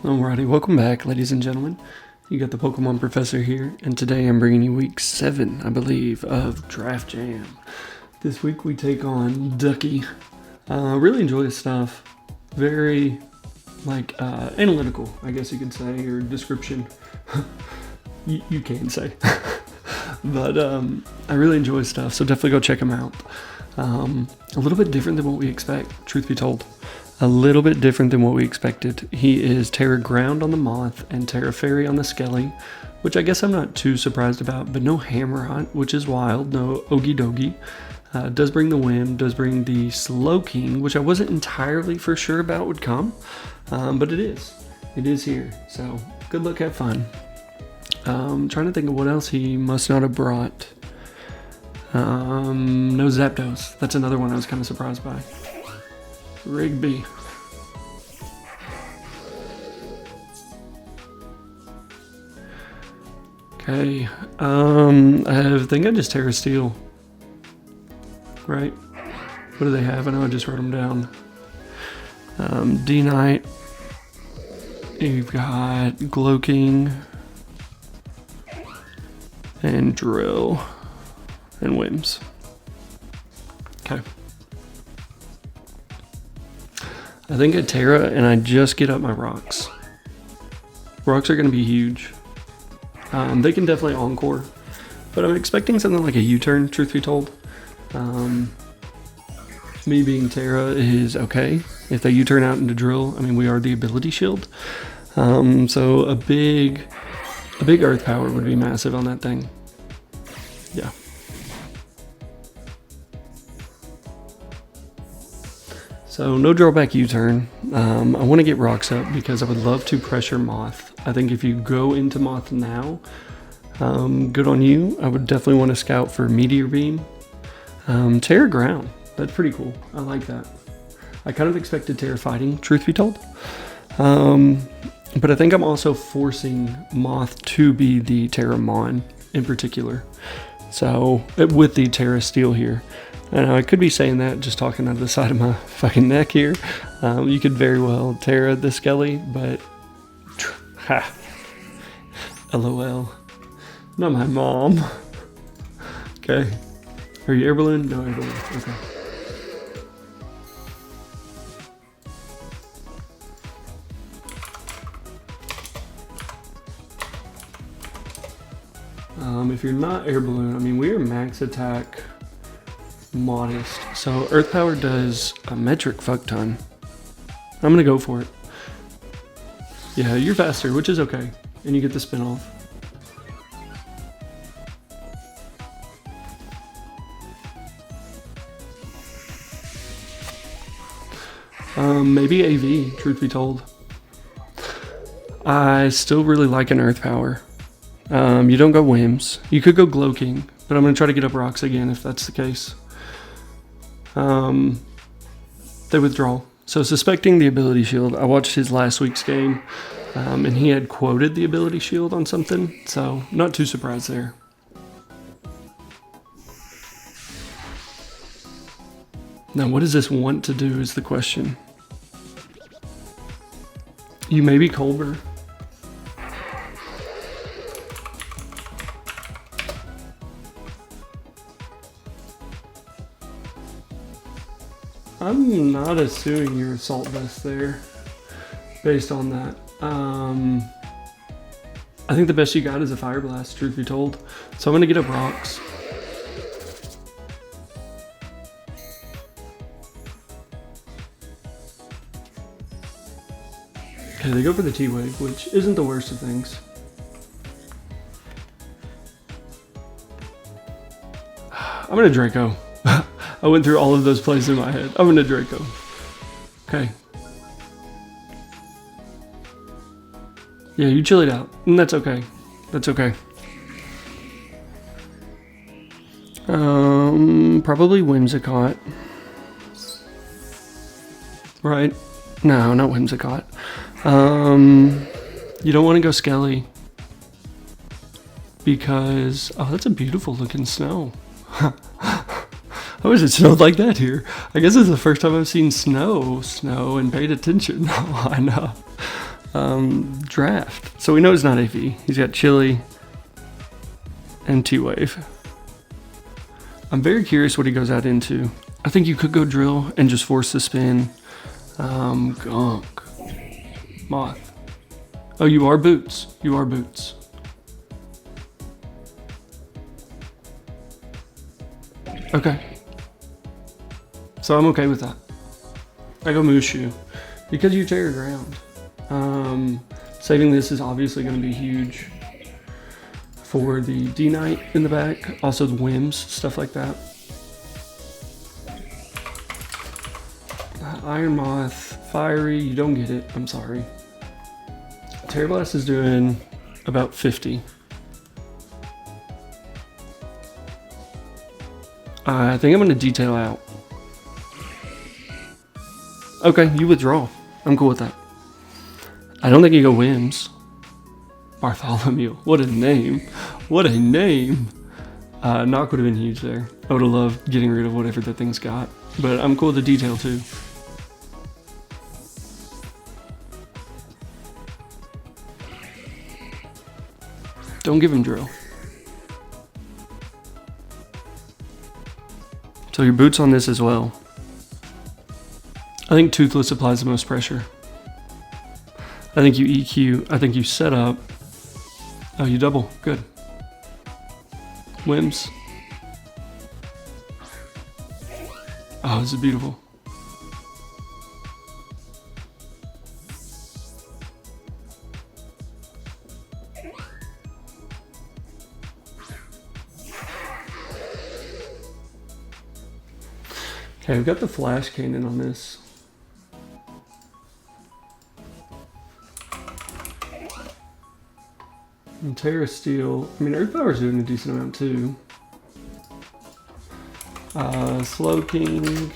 Alrighty, welcome back, ladies and gentlemen. You got the Pokemon Professor here, and today I'm bringing you week 7, I believe, of Draft Jam. This week we take on Ducky. Really enjoy his stuff. Very, analytical, I guess you could say, or description. you can say. But I really enjoy his stuff, so definitely go check him out. A little bit different than what we expect, truth be told. A little bit different than what we expected. He is Terra Ground on the Moth and Terra Fairy on the Skelly, which I guess I'm not too surprised about, but no Hammerhot, which is wild, no Ogie Dogie. Does bring the Whim, does bring the Slowking, which I wasn't entirely for sure about would come, but it is. It is here, so good luck, have fun. Trying to think of what else he must not have brought. No Zapdos. That's another one I was kind of surprised by. Rigby. Okay. I think I just Terra Steel. Right? What do they have? I know I just wrote them down. D-Knight. You've got Glowking. And Drill. And Whims. Okay. I think at Terra, and I just get up my rocks. Rocks are going to be huge. They can definitely encore, but I'm expecting something like a U-turn, truth be told. Me being Terra is okay. If they U-turn out into Drill, I mean, we are the ability shield. So a big earth power would be massive on that thing. Yeah. So no drawback U-turn. I want to get rocks up because I would love to pressure Moth. I think if you go into Moth now, good on you. I would definitely want to scout for Meteor Beam. Terra Ground. That's pretty cool. I like that. I kind of expected Terra Fighting, truth be told. But I think I'm also forcing Moth to be the Terra Mon in particular. So with the Terra Steel here. I know I could be saying that just talking out of the side of my fucking neck here. You could very well Terra the Skelly, but ha, LOL. Not my mom. Okay. Are you air balloon? No air balloon. Okay. If you're not air balloon, I mean, we are max attack modest. So Earth Power does a metric fuck ton. I'm gonna go for it. Yeah, you're faster, which is okay. And you get the spin off. Maybe AV, truth be told. I still really like an Earth Power. You don't go Whims. You could go Glowking, but I'm gonna try to get up rocks again if that's the case. They withdraw. So suspecting the ability shield, I watched his last week's game, and he had quoted the ability shield on something, so not too surprised there. Now what does this want to do is the question. You may be Colbur. I'm not assuming your Assault Vest there, based on that. I think the best you got is a Fire Blast, truth be told. So I'm gonna get up rocks. Okay, they go for the T-Wave, which isn't the worst of things. I'm gonna Draco. I went through all of those plays in my head. I'm gonna Draco. Okay. Yeah, you chill it out. And that's okay. That's okay. Probably Whimsicott. Right? No, not Whimsicott. You don't want to go Skelly. Because, oh, that's a beautiful looking snow. I wish it snowed like that here. I guess it's the first time I've seen snow and paid attention. I know. draft. So we know it's not AV. He's got Chili and T-Wave. I'm very curious what he goes out into. I think you could go Drill and just force the spin. Gunk. Moth. Oh, you are Boots. You are Boots. Okay. So I'm okay with that. I go Mushu. Because you tear ground. Saving this is obviously going to be huge for the D-Knight in the back. Also the Whims, stuff like that. Iron Moth, Fiery, you don't get it. I'm sorry. Terra Blast is doing about 50. I think I'm going to detail out. Okay, you withdraw. I'm cool with that. I don't think you go Whims. Bartholomew. What a name. What a name. Knock would have been huge there. I would have loved getting rid of whatever that thing's got. But I'm cool with the detail too. Don't give him Drill. So your Boots on this as well. I think Toothless applies the most pressure. I think you EQ. I think you set up. Oh, you double. Good. Whims. Oh, this is beautiful. Okay, we've got the Flash Cannon on this. And Terra Steel. I mean, Earth Power's doing a decent amount too. Slow King.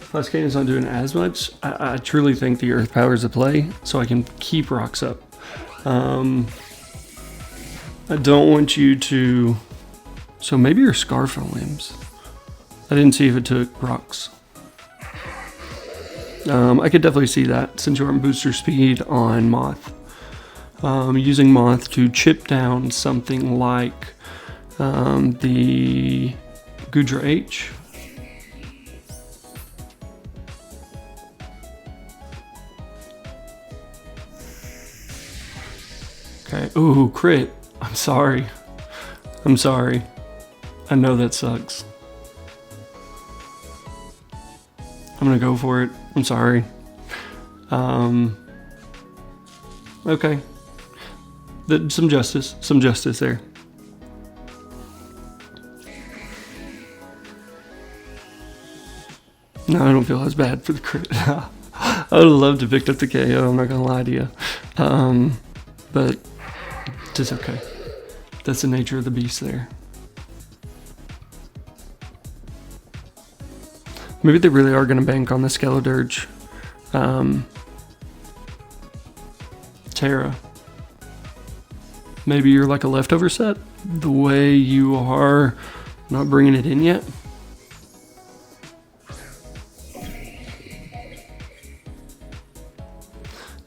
Flash Cannon's not doing as much. I truly think the Earth Power is a play, so I can keep rocks up. I don't want you to. So maybe your Scarf on Limbs. I didn't see if it took rocks. I could definitely see that since you're on booster speed on Moth. Using Moth to chip down something like the Gudra H. Okay. Ooh, crit. I'm sorry. I'm sorry. I know that sucks. I'm gonna go for it. I'm sorry. Okay. Some justice there. No, I don't feel as bad for the crit. I would have loved to pick up the KO, I'm not gonna lie to you. But it's okay. That's the nature of the beast there. Maybe they really are gonna bank on the Skeledirge. Terra. Maybe you're like a leftover set, the way you are not bringing it in yet.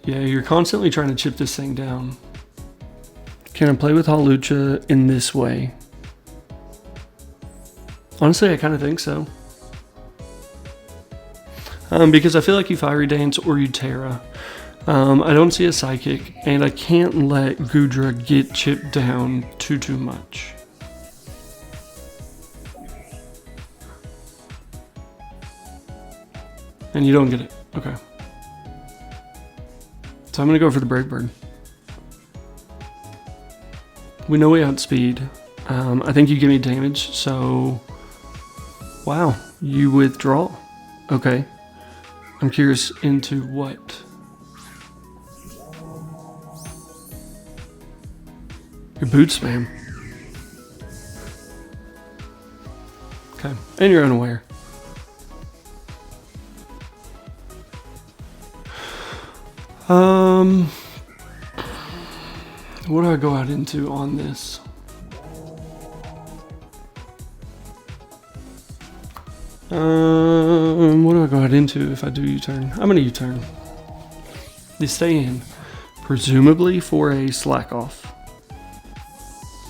Yeah, you're constantly trying to chip this thing down. Can I play with Hawlucha in this way? Honestly, I kind of think so. Because I feel like you Fiery Dance or you Terra. I don't see a Psychic, and I can't let Gudra get chipped down too much. And you don't get it. Okay. So I'm going to go for the Brave Bird. We know we outspeed. I think you give me damage, so... Wow, you withdraw. Okay. I'm curious into what? Your boot spam. Okay, and you're unaware. What do I go out into on this? What do I go out into if I do U-turn? I'm gonna U-turn. They stay in, presumably for a slack off.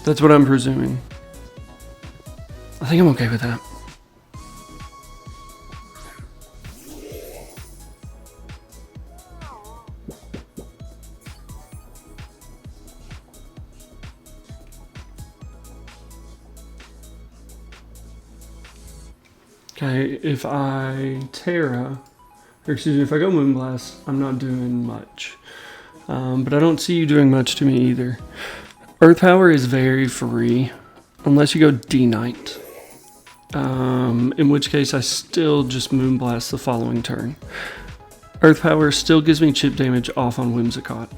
That's what I'm presuming. I think I'm okay with that. Okay, if I Terra, or excuse me, if I go Moonblast, I'm not doing much. But I don't see you doing much to me either. Earth Power is very free, unless you go D-Knight. In which case I still just Moonblast the following turn. Earth Power still gives me chip damage off on Whimsicott.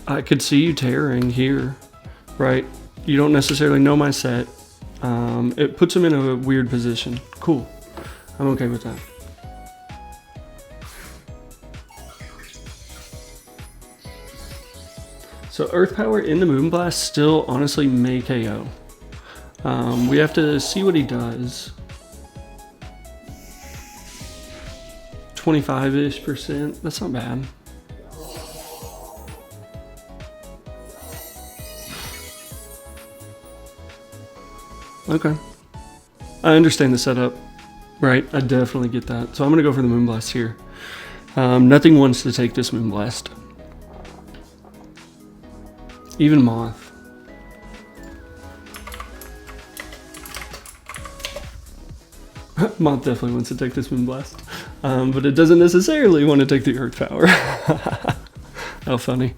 I could see you tearing here, right? You don't necessarily know my set. It puts him in a weird position. Cool. I'm okay with that. So Earth Power into Moonblast still honestly may KO. We have to see what he does. 25-ish%. That's not bad. Okay. I understand the setup. Right, I definitely get that. So I'm going to go for the Moonblast here. Nothing wants to take this Moonblast. Even Moth. Moth definitely wants to take this Moonblast. But it doesn't necessarily want to take the Earth Power. How funny.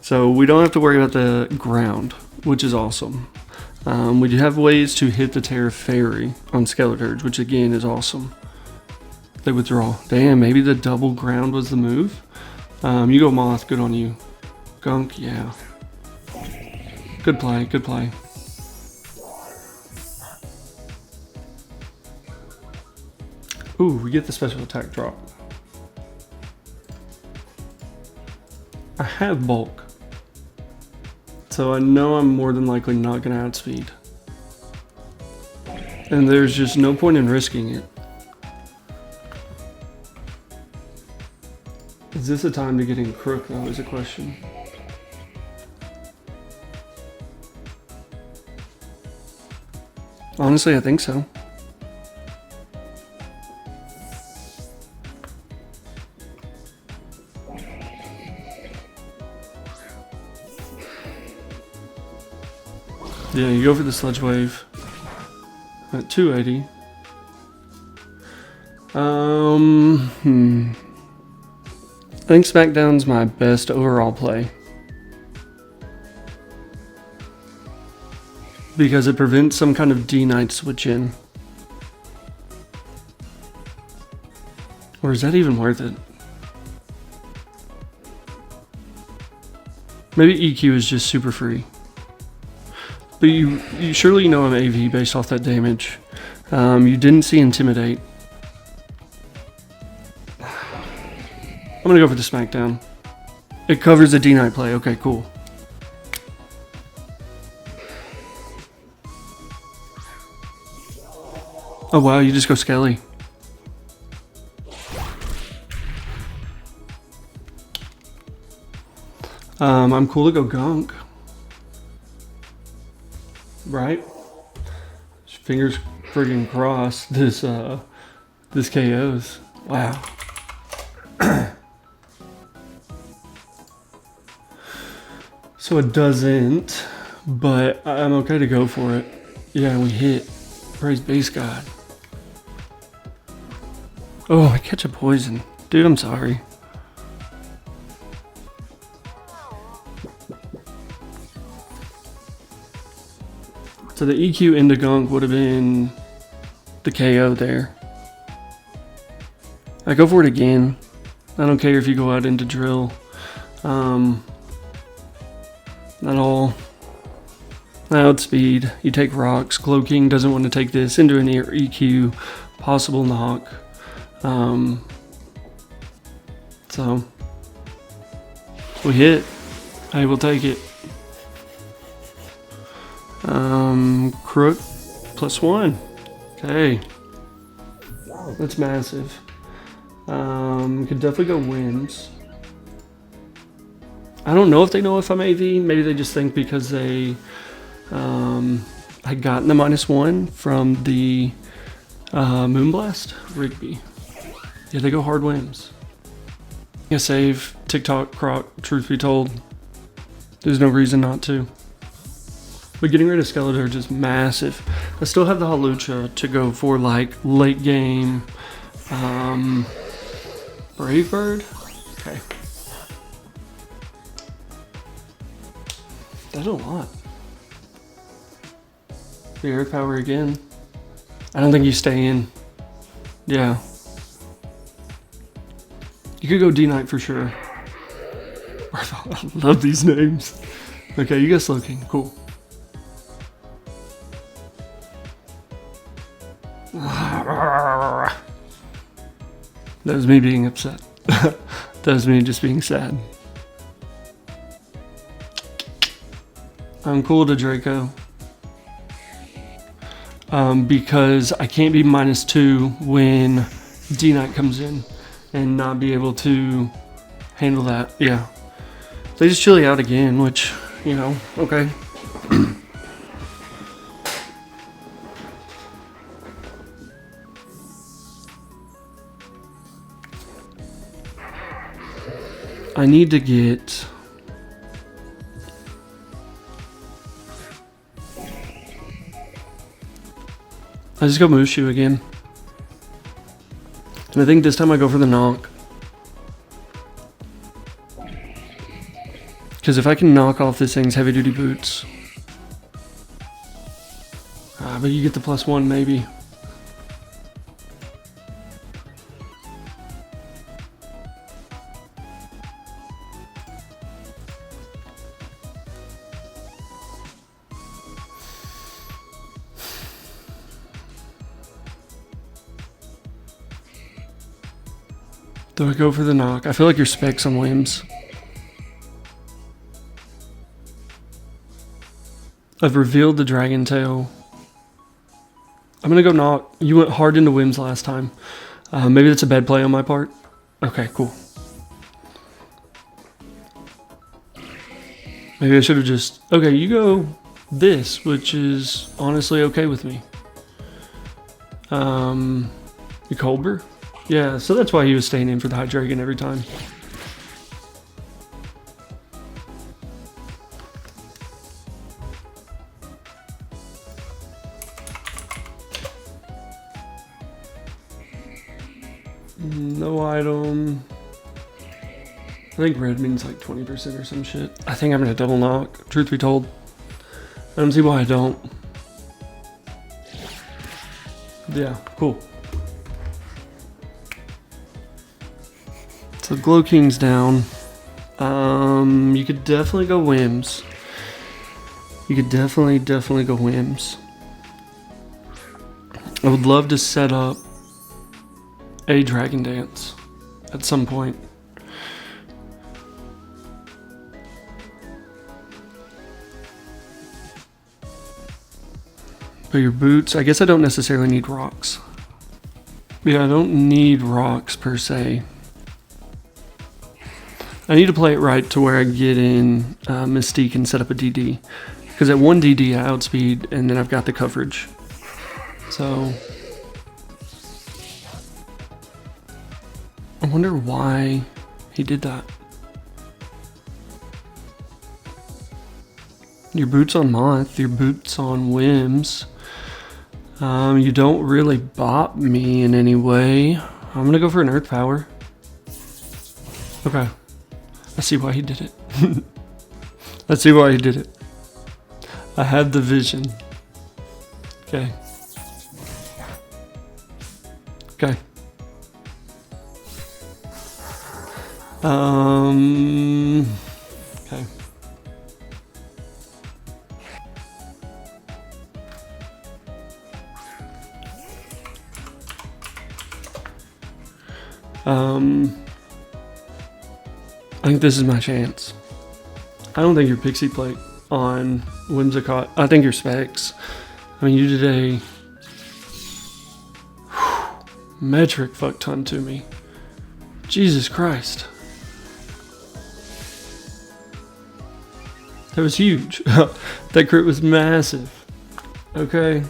So we don't have to worry about the ground, which is awesome. We do have ways to hit the Terra Fairy on Skeleturge, which again is awesome. They withdraw. Damn, maybe the double ground was the move. You go Moth, good on you. Gunk, yeah. Good play, good play. Ooh, we get the special attack drop. I have bulk. So I know I'm more than likely not going to outspeed. And there's just no point in risking it. Is this a time to get in Crook though is a question. Honestly, I think so. Yeah, you go for the Sludge Wave at 280. I think SmackDown's my best overall play. Because it prevents some kind of D-Knight switch in. Or is that even worth it? Maybe EQ is just super free. But you surely know I'm AV based off that damage. You didn't see Intimidate. I'm gonna go for the Smackdown. It covers the D-Knight play. Okay, cool. Oh wow, you just go Skelly. I'm cool to go Gunk. Right? Fingers friggin' crossed this this KOs. Wow. So it doesn't, but I'm okay to go for it. Yeah, we hit. Praise base God. Oh, I catch a poison. Dude, I'm sorry. So the EQ into Gunk would have been the KO there. I go for it again. I don't care if you go out into Drill. Not all. Outspeed. You take rocks. Cloaking doesn't want to take this into an EQ. Possible knock. So we hit. I will take it. Crook +1. Okay. That's massive. Could definitely go wins. I don't know if they know if I'm AV. Maybe they just think because they had gotten the -1 from the Moonblast Rigby. Yeah, they go hard wins. Yeah, save TikTok Croc. Truth be told, there's no reason not to. But getting rid of Skeletor is just massive. I still have the Hawlucha to go for like late game. Brave Bird. Okay. That's a lot. The Earth Power again. I don't think you stay in. Yeah. You could go D-Knight for sure. I love these names. Okay, you got Slowking. Cool. That was me being upset. That was me just being sad. I'm cool to Draco. Because I can't be -2 when D-Knight comes in and not be able to handle that. Yeah. They just chilly out again, which, you know, okay. I need to get... I just go Mushu again. And I think this time I go for the knock. Because if I can knock off this thing's heavy duty boots. But you get the +1 maybe. Do I go for the knock? I feel like you're specs on Wims. I've revealed the Dragon Tail. I'm gonna go knock. You went hard into Wims last time. Maybe that's a bad play on my part. Okay, cool. Maybe I should have just... Okay, you go this, which is honestly okay with me. You Colbur? Yeah, so that's why he was staying in for the Hydreigon every time. No item. I think red means like 20% or some shit. I think I'm gonna double knock, truth be told. I don't see why I don't. Yeah, cool. So Glow King's down. You could definitely go Wims. You could definitely go Wims. I would love to set up a Dragon Dance at some point. But your boots, I guess I don't necessarily need rocks. Yeah, I don't need rocks per se. I need to play it right to where I get in Mystique and set up a DD. Because at 1 DD I outspeed and then I've got the coverage. So... I wonder why he did that. Your boots on Moth, your boots on Wims. You don't really bop me in any way. I'm gonna go for an Earth Power. Okay. I see why he did it. I see why he did it. I had the vision. Okay. Okay. Okay. I think this is my chance. I don't think you're Pixie Plate on Whimsicott. I think you're Specs. I mean, you did a metric fuck ton to me. Jesus Christ. That was huge. That crit was massive. Okay.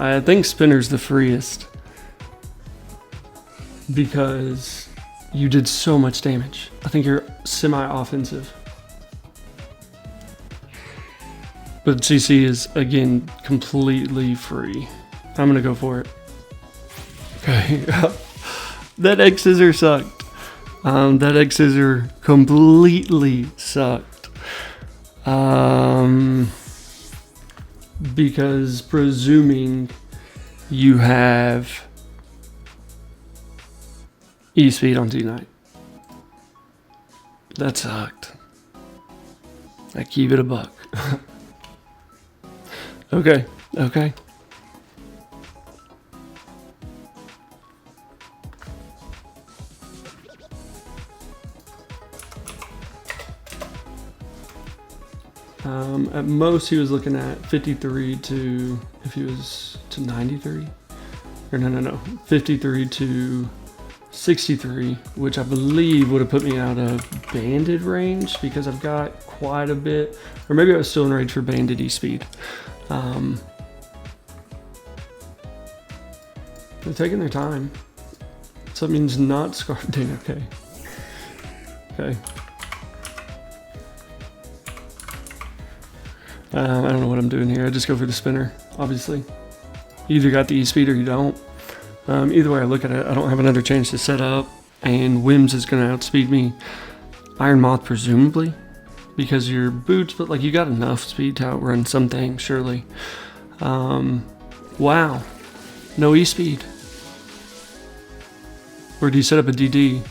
I think spinner's the freest because you did so much damage. I think you're semi-offensive. But CC is, again, completely free. I'm gonna go for it. Okay. That X scissor sucked. That X scissor completely sucked. Because presuming you have E-speed on D-Knight. That sucked. I keep it a buck. Okay, okay. At most he was looking at 53 to, if he was to 93, or no, 53 to 63, which I believe would have put me out of banded range because I've got quite a bit, or maybe I was still in range for banded E-speed. They're taking their time. So that means not scarred. Okay. Okay. I don't know what I'm doing here. I just go for the spinner, obviously. You either got the E-speed or you don't. Either way I look at it, I don't have another chance to set up, and Wims is going to outspeed me. Iron Moth, presumably, because your boots, but like you got enough speed to outrun some things, surely. Wow. No E-speed. Or do you set up a DD?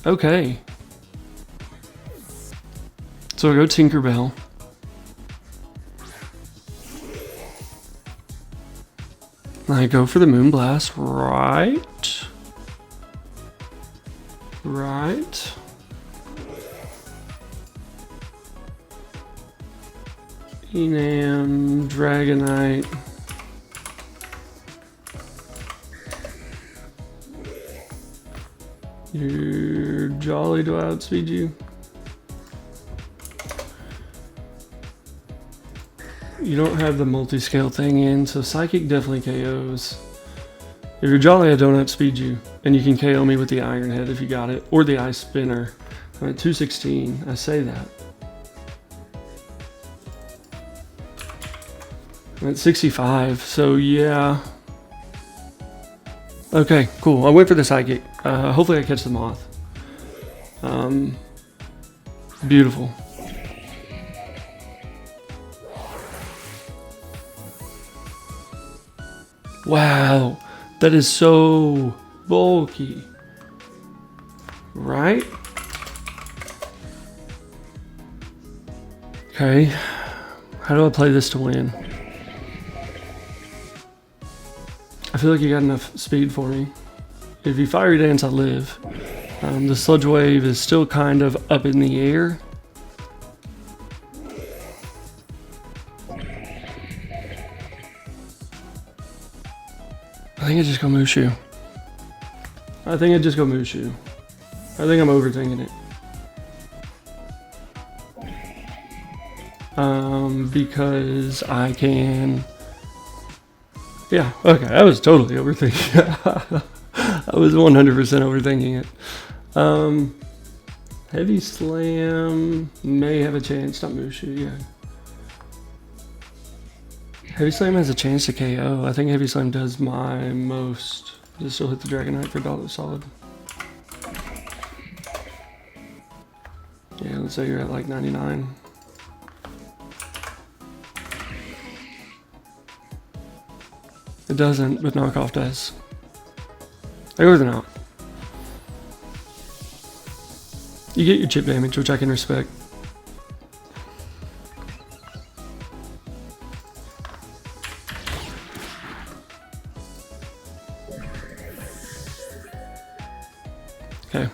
Okay. So I go Tinkerbell. I go for the Moonblast, right? Right. Enam, Dragonite. You're jolly to outspeed you. You don't have the multi-scale thing in, so Psychic definitely KOs. If you're jolly, I don't outspeed you, and you can KO me with the Iron Head if you got it, or the Ice Spinner. I'm at 216, I say that. I'm at 65, so yeah. Okay, cool. I went for the Psychic. Hopefully I catch the Moth. Beautiful. Wow, that is so bulky. Right? Okay. How do I play this to win? I feel like you got enough speed for me. If you Fiery Dance, I live. The Sludge Wave is still kind of up in the air. I think I just go Mushu. I think I'm overthinking it. Because I can... Yeah, okay, I was totally overthinking. I was 100% overthinking it. Heavy Slam may have a chance, not Mushu, yeah. Heavy Slam has a chance to KO. I think Heavy Slam does my most. Just still hit the Dragonite for dollar solid. Yeah, let's say you're at like 99. It doesn't, but knockoff does. I go with an out. You get your chip damage, which I can respect. Okay.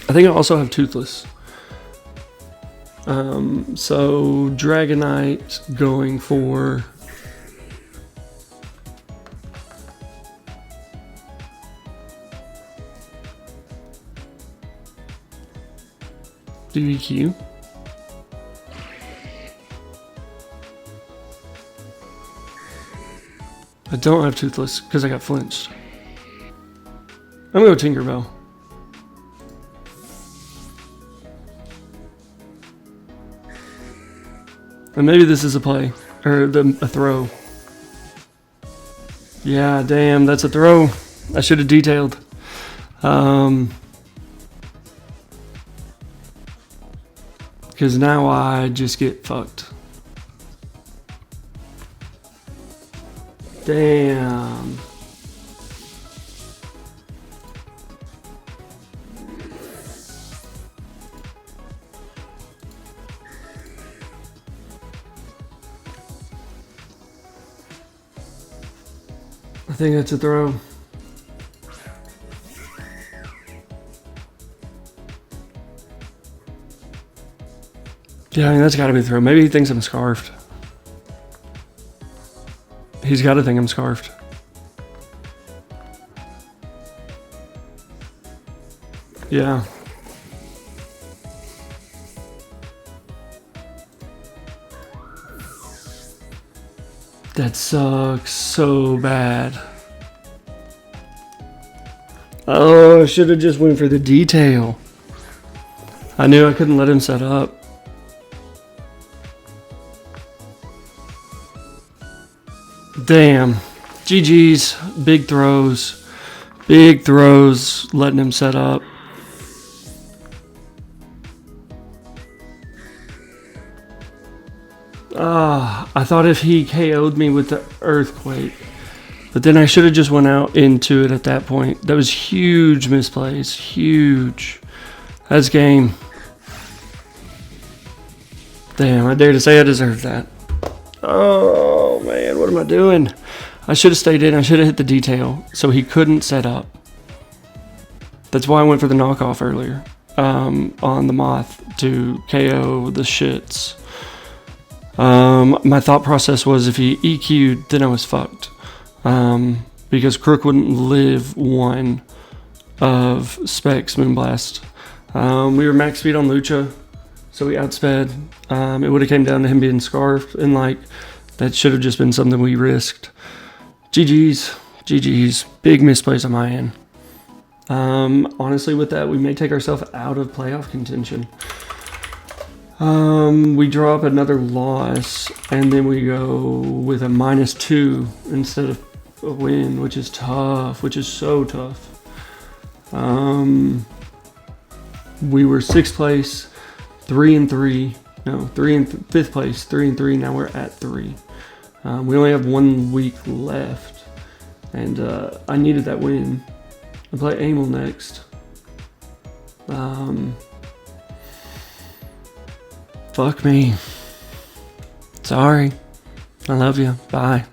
I think I also have Toothless. So Dragonite going for DQ. I don't have Toothless because I got flinched. I'm gonna go Tinkerbell. And maybe this is a play, or a throw. Yeah, damn, that's a throw. I should have detailed. Because now I just get fucked. Damn. I think that's a throw. Yeah, I mean, that's gotta be a throw. Maybe he thinks I'm scarfed. He's gotta think I'm scarfed. Yeah. That sucks so bad. Oh, I should have just went for the detail. I knew I couldn't let him set up. Damn. GG's. Big throws. Big throws. Letting him set up. I thought if he KO'd me with the earthquake. But then I should have just went out into it at that point. That was huge misplays. Huge. That's game. Damn, I dare to say I deserved that. Oh, man, what am I doing? I should have stayed in. I should have hit the detail so he couldn't set up. That's why I went for the knockoff earlier on the Moth to KO the shits. My thought process was if he EQ'd, then I was fucked. Because Crook wouldn't live one of Specs Moonblast. We were max speed on Lucha, so we outsped. It would have came down to him being scarfed, and like that should have just been something we risked. GG's, big misplays on my end. Honestly, with that, we may take ourselves out of playoff contention. We draw up another loss, and then we go with a -2 instead of a win, which is tough, which is so tough. We were 6th place, 3-3. No, 5th place, 3-3. Now we're at 3. We only have 1 week left, and I needed that win. I play Amel next. Fuck me. Sorry. I love you. Bye.